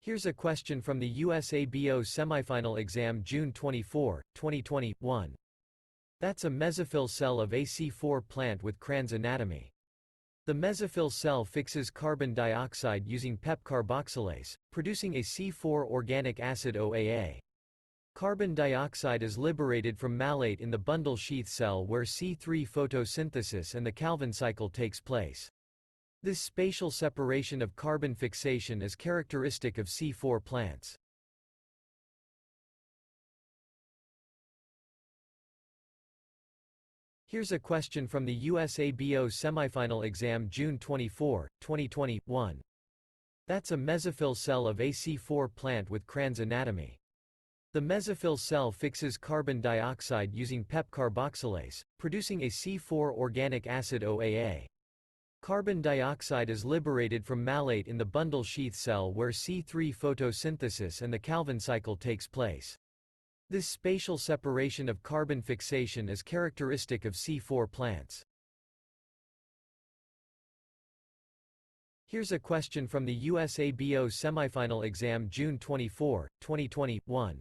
Here's a question from the USABO semifinal exam June 24, 2021. That's a mesophyll cell of a C4 plant with Kranz anatomy. The mesophyll cell fixes carbon dioxide using PEP carboxylase, producing a C4 organic acid OAA. Carbon dioxide is liberated from malate in the bundle sheath cell where C3 photosynthesis and the Calvin cycle takes place. This spatial separation of carbon fixation is characteristic of C4 plants. Here's a question from the USABO semifinal exam June 24, 2021. That's a mesophyll cell of a C4 plant with Kranz anatomy. The mesophyll cell fixes carbon dioxide using PEP carboxylase, producing a C4 organic acid OAA. Carbon dioxide is liberated from malate in the bundle sheath cell where C3 photosynthesis and the Calvin cycle takes place. This spatial separation of carbon fixation is characteristic of C4 plants. Here's a question from the USABO semifinal exam June 24, 2021.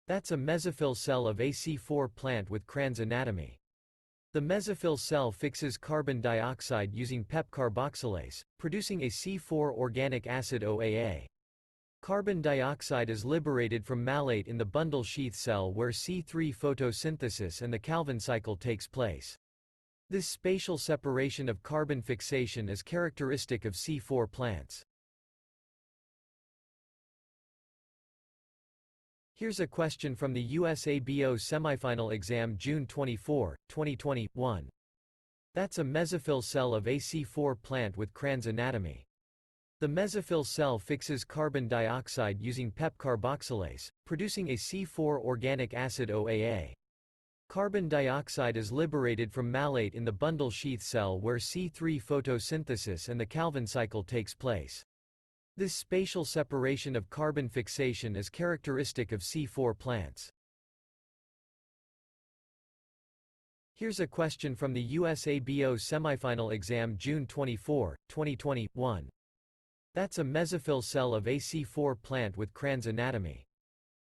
That's a mesophyll cell of a C4 plant with Kranz anatomy. The mesophyll cell fixes carbon dioxide using PEP carboxylase, producing a C4 organic acid OAA. Carbon dioxide is liberated from malate in the bundle sheath cell where C3 photosynthesis and the Calvin cycle takes place. This spatial separation of carbon fixation is characteristic of C4 plants. Here's a question from the USABO semifinal exam June 24, 2021. That's a mesophyll cell of a C4 plant with Kranz anatomy. The mesophyll cell fixes carbon dioxide using PEP carboxylase, producing a C4 organic acid OAA. Carbon dioxide is liberated from malate in the bundle sheath cell where C3 photosynthesis and the Calvin cycle takes place. This spatial separation of carbon fixation is characteristic of C4 plants. Here's a question from the USABO semifinal exam June 24, 2021. That's a mesophyll cell of a C4 plant with Kranz anatomy.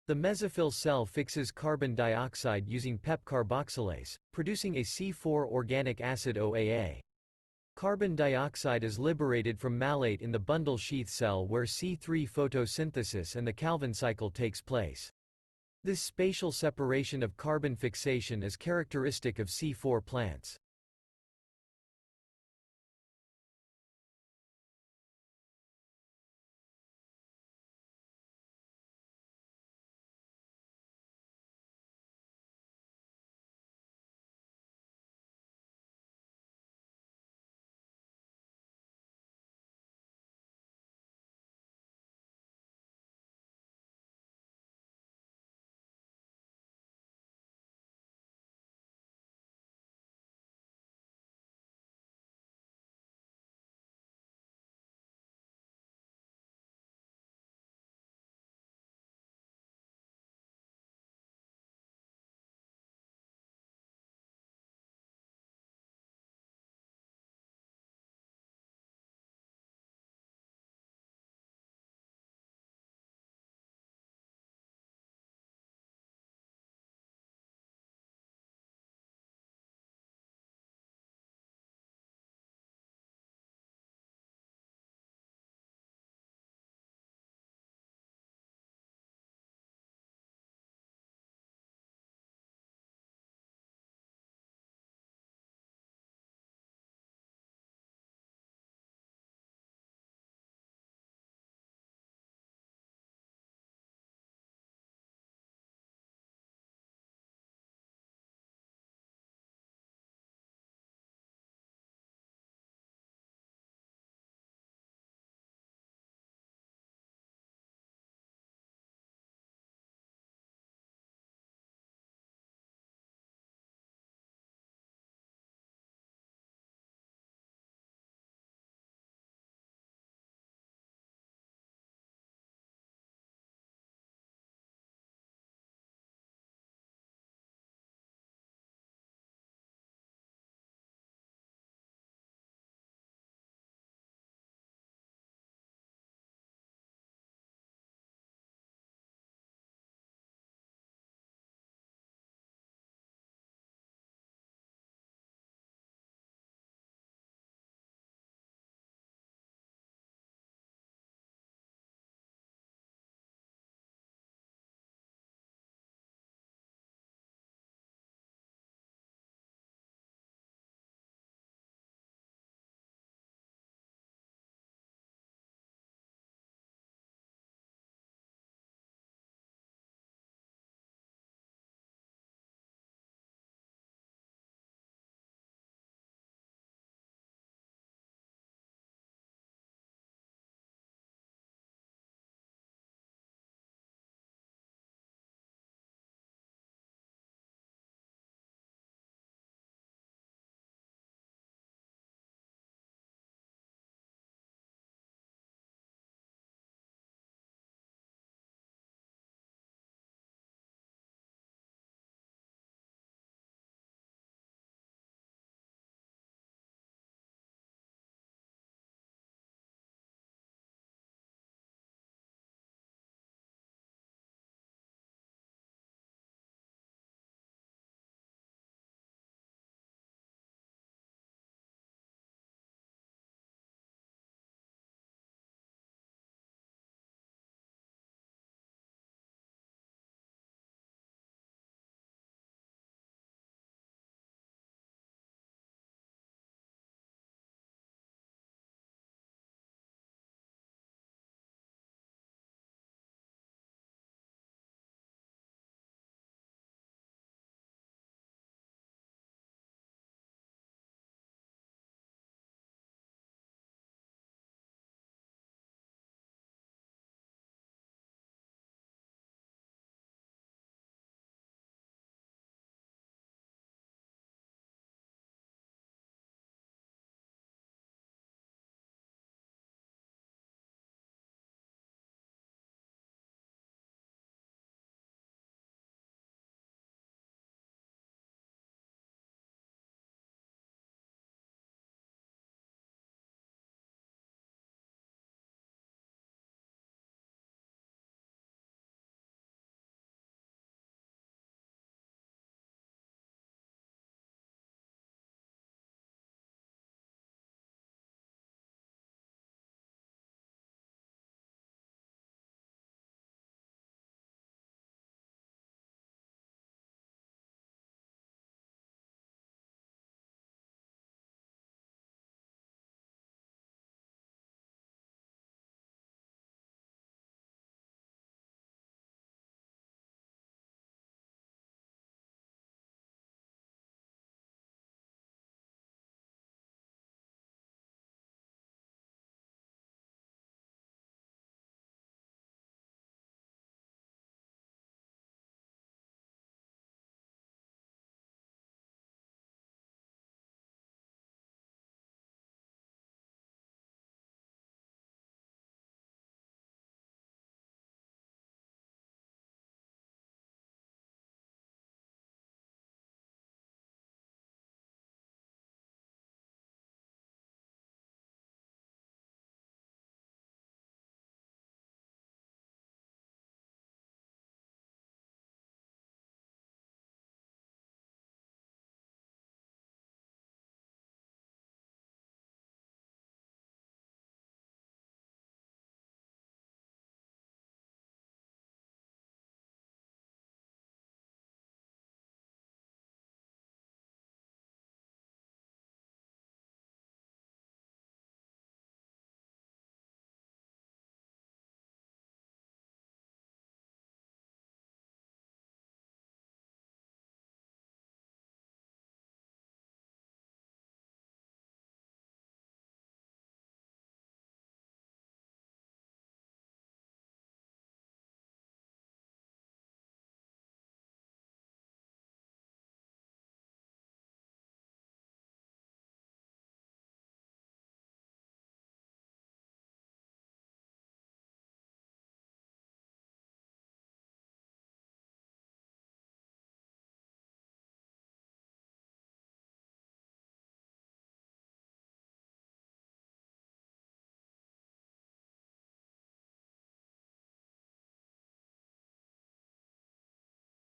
The mesophyll cell fixes carbon dioxide using PEP carboxylase, producing a C4 organic acid OAA. Carbon dioxide is liberated from malate in the bundle sheath cell where C3 photosynthesis and the Calvin cycle takes place. This spatial separation of carbon fixation is characteristic of C4 plants.